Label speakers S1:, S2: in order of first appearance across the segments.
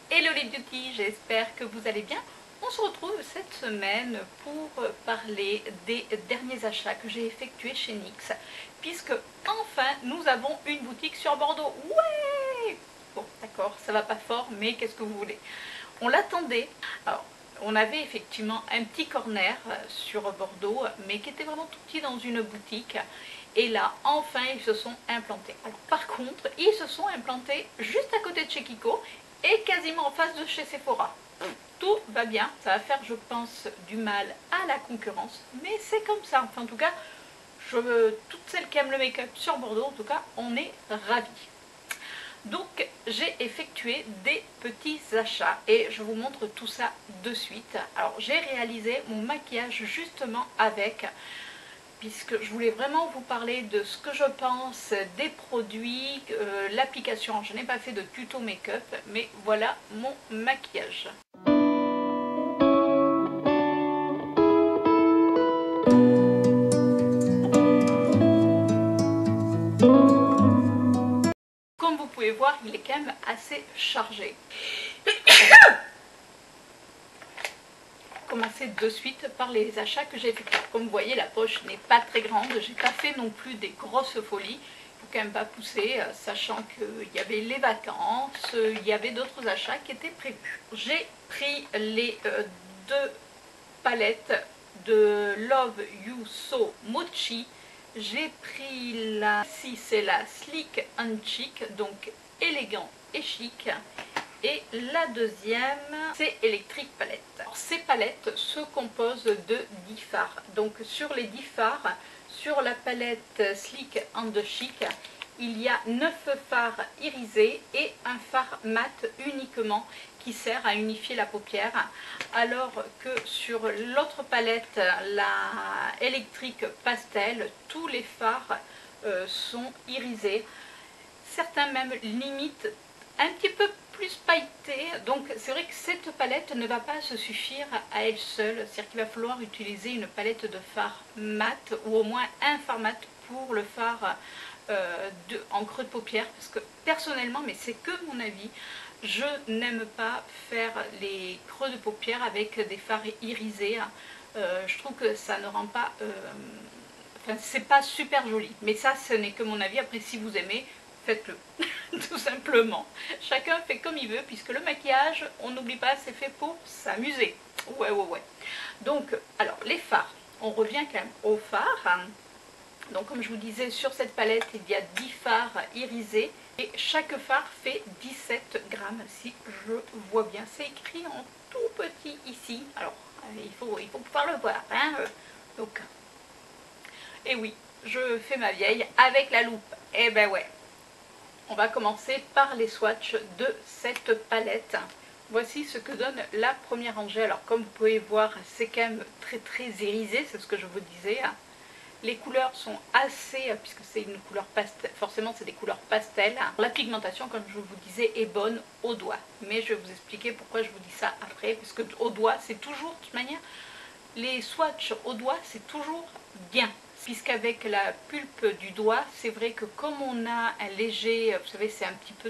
S1: Hello les beauty, j'espère que vous allez bien. On se retrouve cette semaine pour parler des derniers achats que j'ai effectués chez NYX, puisque enfin nous avons une boutique sur Bordeaux. Ouais! Bon, d'accord, ça va pas fort, mais qu'est-ce que vous voulez? On l'attendait. Alors, on avait effectivement un petit corner sur Bordeaux, mais qui était vraiment tout petit dans une boutique. Et là, enfin, ils se sont implantés. Alors, par contre, ils se sont implantés juste à côté de chez Kiko et quasiment en face de chez Sephora. Tout va bien, ça va faire, je pense, du mal à la concurrence, mais c'est comme ça. Enfin, en tout cas, toutes celles qui aiment le make-up sur Bordeaux, en tout cas, on est ravis. Donc j'ai effectué des petits achats et je vous montre tout ça de suite. Alors j'ai réalisé mon maquillage justement avec, puisque je voulais vraiment vous parler de ce que je pense des produits, l'application. Je n'ai pas fait de tuto make-up, mais voilà mon maquillage. Comme vous pouvez voir, il est quand même assez chargé. Commencer de suite par les achats que j'ai effectués. Comme vous voyez, la poche n'est pas très grande. J'ai pas fait non plus des grosses folies. Il faut quand même pas pousser, sachant qu'il y avait les vacances, il y avait d'autres achats qui étaient prévus. J'ai pris les deux palettes de Love You So Mochi. J'ai pris la, si c'est la Sleek and Chic, donc élégant et chic. Et la deuxième, c'est Electric Palette. Alors, ces palettes se composent de 10 fards. Donc sur les 10 fards, sur la palette Sleek and Chic, il y a 9 fards irisés et un fard mat uniquement qui sert à unifier la paupière. Alors que sur l'autre palette, la Electric Pastel, tous les fards sont irisés. Certains même limite un petit peu plus pailleté, donc c'est vrai que cette palette ne va pas se suffire à elle seule, c'est-à-dire qu'il va falloir utiliser une palette de fard mat ou au moins un fard mat pour le fard en creux de paupière, parce que personnellement, mais c'est que mon avis, je n'aime pas faire les creux de paupière avec des fards irisés. Je trouve que ça ne rend pas, enfin c'est pas super joli, mais ça ce n'est que mon avis. Après, si vous aimez, faites-le, tout simplement. Chacun fait comme il veut, puisque le maquillage, on n'oublie pas, c'est fait pour s'amuser. Ouais. Donc, alors, les fards. On revient quand même aux fards. Donc, comme je vous disais, sur cette palette, il y a 10 fards irisés. Et chaque fard fait 17 grammes, si je vois bien. C'est écrit en tout petit ici. Alors, il faut pouvoir le voir. Hein, donc, et oui, je fais ma vieille avec la loupe. Eh ben ouais. On va commencer par les swatchs de cette palette. Voici ce que donne la première rangée. Alors comme vous pouvez voir, c'est quand même très irisé, c'est ce que je vous disais. Les couleurs sont assez, puisque c'est une couleur pastel, forcément c'est des couleurs pastel. La pigmentation, comme je vous disais, est bonne au doigt. Mais je vais vous expliquer pourquoi je vous dis ça après, parce que au doigt, c'est toujours, de toute manière, les swatchs au doigt, c'est toujours bien. Puisqu'avec la pulpe du doigt, c'est vrai que comme on a un léger, vous savez, c'est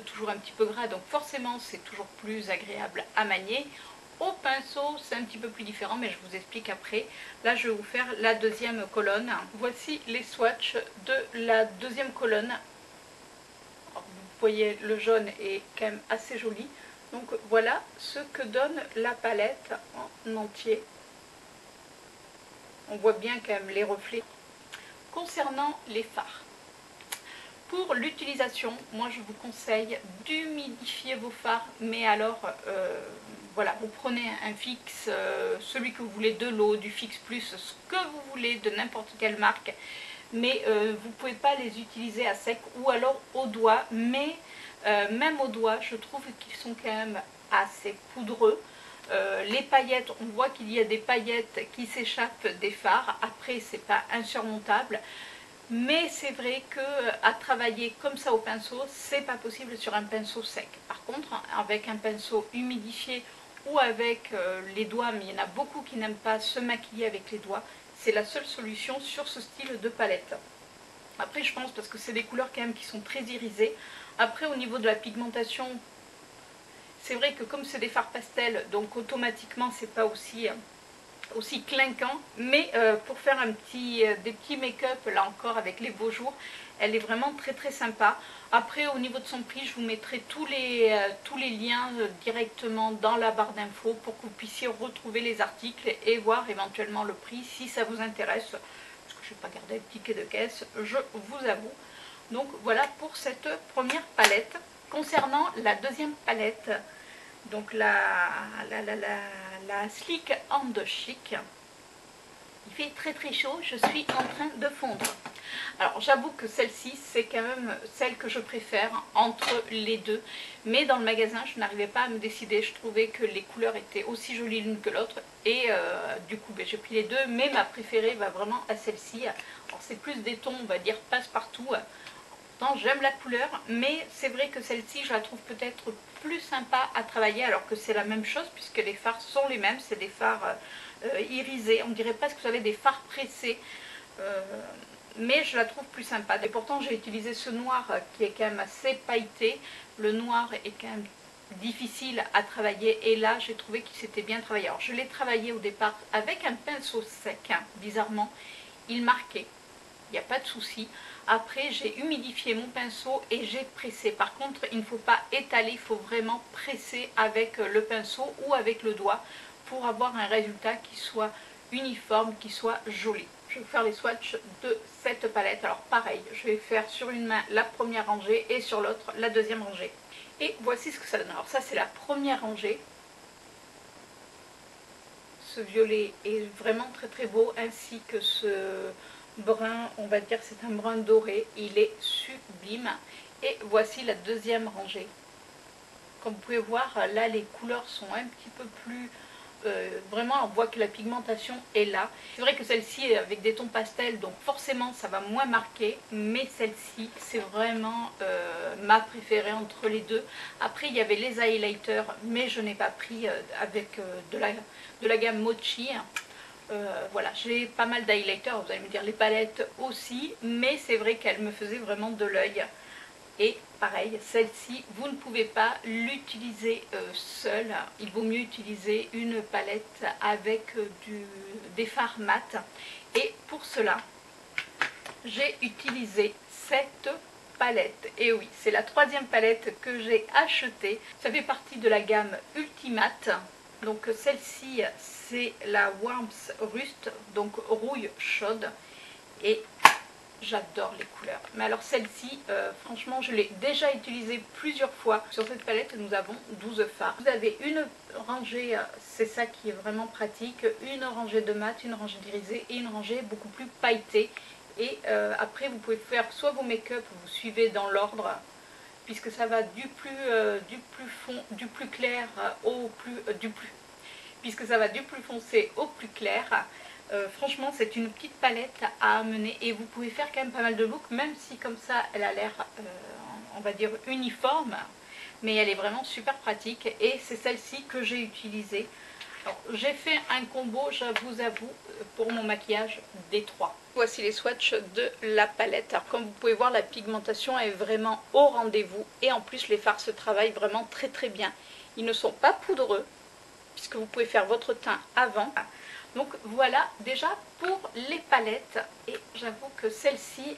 S1: toujours un petit peu gras, donc forcément c'est toujours plus agréable à manier. Au pinceau, c'est un petit peu plus différent, mais je vous explique après. Là, je vais vous faire la deuxième colonne. Voici les swatchs de la deuxième colonne. Alors, vous voyez, le jaune est quand même assez joli. Donc voilà ce que donne la palette en entier. On voit bien quand même les reflets. Concernant les fards, pour l'utilisation, moi je vous conseille d'humidifier vos fards, mais alors voilà, vous prenez un fixe, celui que vous voulez, de l'eau, du fixe plus, ce que vous voulez, de n'importe quelle marque, mais vous ne pouvez pas les utiliser à sec ou alors au doigt, mais même au doigt, je trouve qu'ils sont quand même assez poudreux. Les paillettes, on voit qu'il y a des paillettes qui s'échappent des fards. Après, c'est pas insurmontable, mais c'est vrai que à travailler comme ça au pinceau, c'est pas possible sur un pinceau sec. Par contre, avec un pinceau humidifié ou avec les doigts, mais il y en a beaucoup qui n'aiment pas se maquiller avec les doigts, c'est la seule solution sur ce style de palette. Après, je pense parce que c'est des couleurs quand même qui sont très irisées. Après, au niveau de la pigmentation, C'est vrai que comme c'est des fards pastels, donc automatiquement c'est pas aussi clinquant, mais pour faire des petits make-up là encore avec les beaux jours, elle est vraiment très très sympa. Après au niveau de son prix, je vous mettrai tous les liens directement dans la barre d'infos pour que vous puissiez retrouver les articles et voir éventuellement le prix si ça vous intéresse, parce que je vais pas garder le ticket de caisse, je vous avoue. Donc voilà pour cette première palette. Concernant la deuxième palette, donc la Sleek and Chic, il fait très très chaud, je suis en train de fondre. Alors j'avoue que celle-ci c'est quand même celle que je préfère entre les deux, mais dans le magasin je n'arrivais pas à me décider, je trouvais que les couleurs étaient aussi jolies l'une que l'autre et du coup j'ai pris les deux, mais ma préférée va vraiment à celle-ci. Alors c'est plus des tons on va dire passe-partout. J'aime la couleur, mais c'est vrai que celle-ci je la trouve peut-être plus sympa à travailler, alors que c'est la même chose puisque les fards sont les mêmes, c'est des fards irisés, on dirait presque que vous avez des fards pressés, mais je la trouve plus sympa. Et pourtant j'ai utilisé ce noir qui est quand même assez pailleté, le noir est quand même difficile à travailler et là j'ai trouvé qu'il s'était bien travaillé. Alors je l'ai travaillé au départ avec un pinceau sec, bizarrement il marquait, il n'y a pas de souci. Après j'ai humidifié mon pinceau et j'ai pressé. Par contre il ne faut pas étaler, il faut vraiment presser avec le pinceau ou avec le doigt pour avoir un résultat qui soit uniforme, qui soit joli. Je vais vous faire les swatchs de cette palette. Alors pareil, je vais faire sur une main la première rangée et sur l'autre la deuxième rangée. Et voici ce que ça donne. Alors ça c'est la première rangée. Ce violet est vraiment très très beau, ainsi que ce brun, on va dire c'est un brun doré, il est sublime. Et voici la deuxième rangée. Comme vous pouvez voir, là les couleurs sont un petit peu plus... vraiment on voit que la pigmentation est là. C'est vrai que celle-ci est avec des tons pastels, donc forcément ça va moins marquer, mais celle-ci c'est vraiment ma préférée entre les deux. Après il y avait les highlighters, mais je n'ai pas pris avec de la gamme Mochi. Voilà, j'ai pas mal d'highlighters, vous allez me dire les palettes aussi, mais c'est vrai qu'elle me faisait vraiment de l'œil. Et pareil, celle-ci, vous ne pouvez pas l'utiliser seule, il vaut mieux utiliser une palette avec des fards mat. Et pour cela, j'ai utilisé cette palette. Et oui, c'est la troisième palette que j'ai achetée. Ça fait partie de la gamme Ultimate. Donc celle-ci, c'est la Warmth Rust, donc rouille chaude. Et j'adore les couleurs. Mais alors celle-ci, franchement, je l'ai déjà utilisée plusieurs fois. Sur cette palette, nous avons 12 fards. Vous avez une rangée, c'est ça qui est vraiment pratique, une rangée de mat, une rangée d'irisé et une rangée beaucoup plus pailletée. Et après, vous pouvez faire soit vos make-up, vous suivez dans l'ordre, puisque ça va du plus clair au puisque ça va du plus foncé au plus clair. Franchement c'est une petite palette à amener et vous pouvez faire quand même pas mal de looks, même si comme ça elle a l'air on va dire uniforme, mais elle est vraiment super pratique et c'est celle-ci que j'ai utilisée. J'ai fait un combo, je vous avoue, pour mon maquillage des trois. Voici les swatchs de la palette. Alors comme vous pouvez voir, la pigmentation est vraiment au rendez-vous et en plus les fards se travaillent vraiment très très bien. Ils ne sont pas poudreux puisque vous pouvez faire votre teint avant. Donc voilà déjà pour les palettes et j'avoue que celle-ci,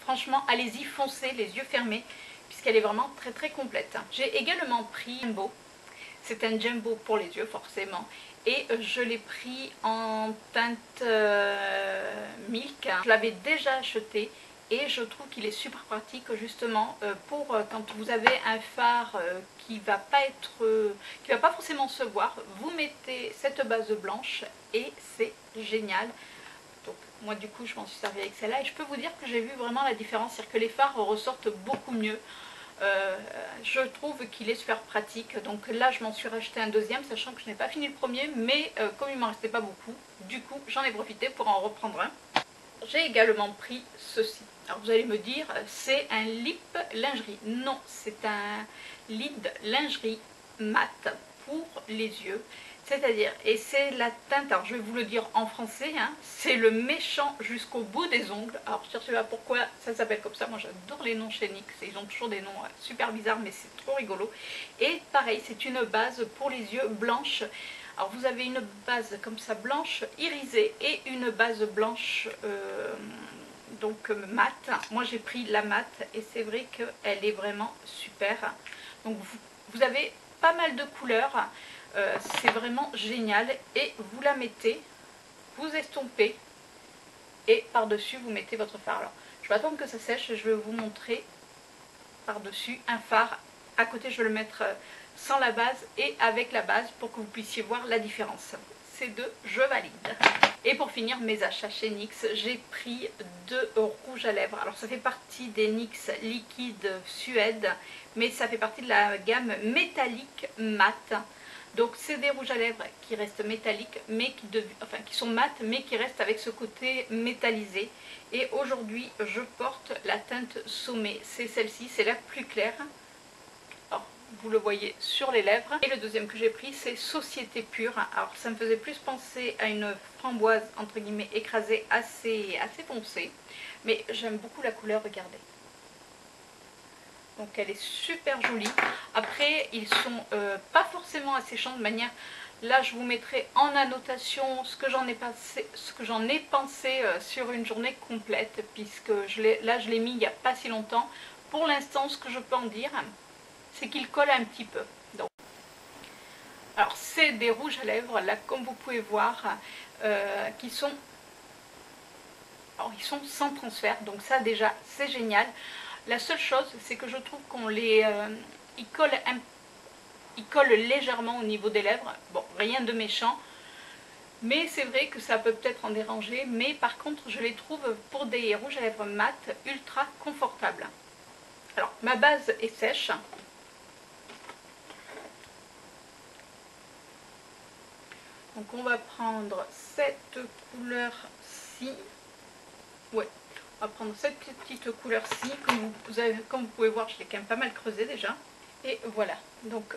S1: franchement allez-y, foncez les yeux fermés puisqu'elle est vraiment très très complète. J'ai également pris Jumbo, c'est un Jumbo pour les yeux forcément et je l'ai pris en teinte Milk. Je l'avais déjà acheté et je trouve qu'il est super pratique justement pour quand vous avez un fard qui va pas forcément se voir, vous mettez cette base blanche et c'est génial. Donc moi du coup je m'en suis servi avec celle-là et je peux vous dire que j'ai vu vraiment la différence, c'est-à-dire que les fards ressortent beaucoup mieux. Je trouve qu'il est super pratique, donc là je m'en suis racheté un deuxième sachant que je n'ai pas fini le premier, mais comme il m'en restait pas beaucoup, du coup j'en ai profité pour en reprendre un. J'ai également pris ceci. Alors vous allez me dire, c'est un lip lingerie. Non, c'est un lid lingerie mat pour les yeux. C'est-à-dire, et c'est la teinte, alors je vais vous le dire en français, hein, c'est le méchant jusqu'au bout des ongles. Alors je ne sais pas pourquoi ça s'appelle comme ça, moi j'adore les noms chez NYX, ils ont toujours des noms super bizarres mais c'est trop rigolo. Et pareil, c'est une base pour les yeux blanche. Alors vous avez une base comme ça blanche irisée et une base blanche donc mate. Moi j'ai pris la mate et c'est vrai qu'elle est vraiment super. Donc vous avez pas mal de couleurs. C'est vraiment génial et vous la mettez, vous estompez et par-dessus vous mettez votre fard. Alors je vais attendre que ça sèche et je vais vous montrer par-dessus un fard. À côté je vais le mettre sans la base et avec la base pour que vous puissiez voir la différence. Ces deux, je valide. Et pour finir mes achats chez NYX, j'ai pris 2 rouges à lèvres. Alors ça fait partie des NYX liquide Suède, mais ça fait partie de la gamme métallique mat. Donc c'est des rouges à lèvres qui restent métalliques, mais qui sont mat, mais qui restent avec ce côté métallisé. Et aujourd'hui je porte la teinte Sommet. C'est celle-ci, c'est la plus claire. Alors, vous le voyez sur les lèvres. Et le deuxième que j'ai pris c'est Société Pure. Alors ça me faisait plus penser à une framboise entre guillemets écrasée assez foncée. Mais j'aime beaucoup la couleur, regardez. Donc elle est super jolie. Après ils sont pas forcément asséchants de manière. Là je vous mettrai en annotation ce que j'en ai pensé sur une journée complète. Puisque là je l'ai mis il n'y a pas si longtemps. Pour l'instant ce que je peux en dire c'est qu'il colle un petit peu. Donc, alors c'est des rouges à lèvres là comme vous pouvez voir qui sont. Alors ils sont sans transfert donc ça déjà c'est génial. La seule chose, c'est que je trouve qu'on ils collent légèrement au niveau des lèvres. Bon, rien de méchant. Mais c'est vrai que ça peut peut-être en déranger. Mais par contre, je les trouve pour des rouges à lèvres mat ultra confortables. Alors, ma base est sèche. Donc on va prendre cette couleur-ci. Ouais. On va prendre cette petite couleur-ci, comme vous pouvez voir, je l'ai quand même pas mal creusé déjà. Et voilà, donc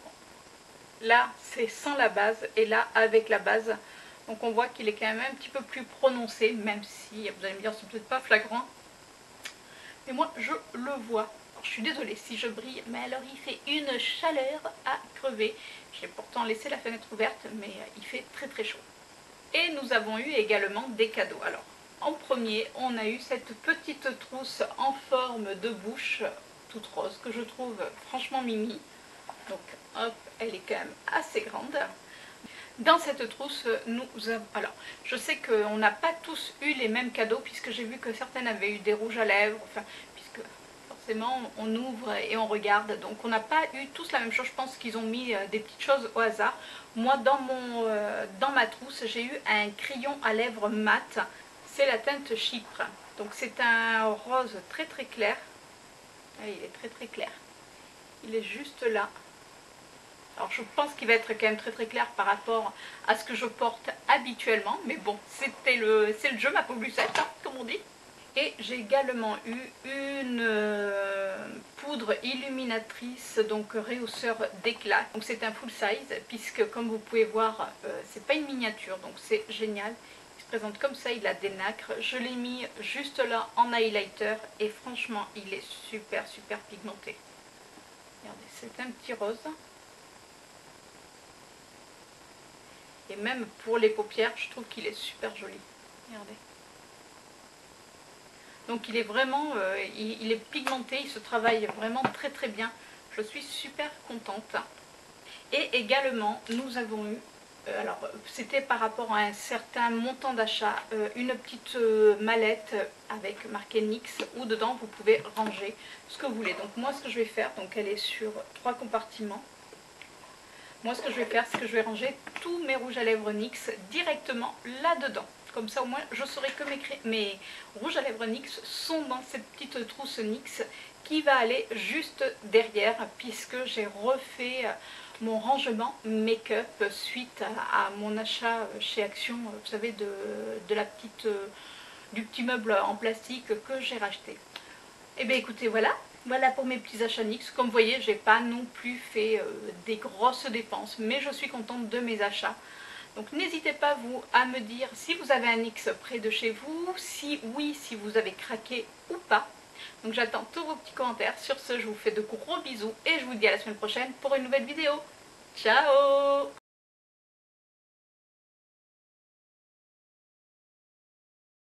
S1: bon, là c'est sans la base et là avec la base. Donc on voit qu'il est quand même un petit peu plus prononcé, même si vous allez me dire c'est peut-être pas flagrant. Mais moi je le vois. Alors, je suis désolée si je brille, mais alors il fait une chaleur à crever. J'ai pourtant laissé la fenêtre ouverte, mais il fait très très chaud. Et nous avons eu également des cadeaux. Alors, en premier, on a eu cette petite trousse en forme de bouche, toute rose, que je trouve franchement mimi. Donc, hop, elle est quand même assez grande. Dans cette trousse, nous avons... Alors, je sais qu'on n'a pas tous eu les mêmes cadeaux, puisque j'ai vu que certaines avaient eu des rouges à lèvres, enfin, puisque forcément, on ouvre et on regarde. Donc, on n'a pas eu tous la même chose. Je pense qu'ils ont mis des petites choses au hasard. Moi, dans ma trousse, j'ai eu un crayon à lèvres mat. C'est la teinte Chypre. Donc c'est un rose très très clair. Ah, il est très très clair. Il est juste là. Alors je pense qu'il va être quand même très très clair par rapport à ce que je porte habituellement. Mais bon, c'est le jeu, ma pauvre Lucette, hein, comme on dit. Et j'ai également eu une poudre illuminatrice, donc rehausseur d'éclat. Donc c'est un full size, puisque comme vous pouvez voir, c'est pas une miniature, donc c'est génial. Il se présente comme ça, il a des nacres. Je l'ai mis juste là en highlighter et franchement, il est super super pigmenté. Regardez, c'est un petit rose. Et même pour les paupières, je trouve qu'il est super joli. Regardez. Donc il est vraiment, il est pigmenté, il se travaille vraiment très très bien. Je suis super contente. Et également, nous avons eu, alors c'était par rapport à un certain montant d'achat, une petite mallette avec marqué NYX où dedans vous pouvez ranger ce que vous voulez. Donc moi ce que je vais faire, donc elle est sur 3 compartiments. Moi ce que je vais faire, c'est que je vais ranger tous mes rouges à lèvres NYX directement là-dedans. Comme ça au moins je saurai que mes rouges à lèvres NYX sont dans cette petite trousse NYX qui va aller juste derrière, puisque j'ai refait mon rangement make-up suite à mon achat chez Action, vous savez, du petit meuble en plastique que j'ai racheté. Et bien écoutez, voilà pour mes petits achats NYX. Comme vous voyez, j'ai pas non plus fait des grosses dépenses, mais je suis contente de mes achats. Donc n'hésitez pas vous à me dire si vous avez un NYX près de chez vous, si oui, si vous avez craqué ou pas. Donc j'attends tous vos petits commentaires. Sur ce, je vous fais de gros bisous et je vous dis à la semaine prochaine pour une nouvelle vidéo. Ciao!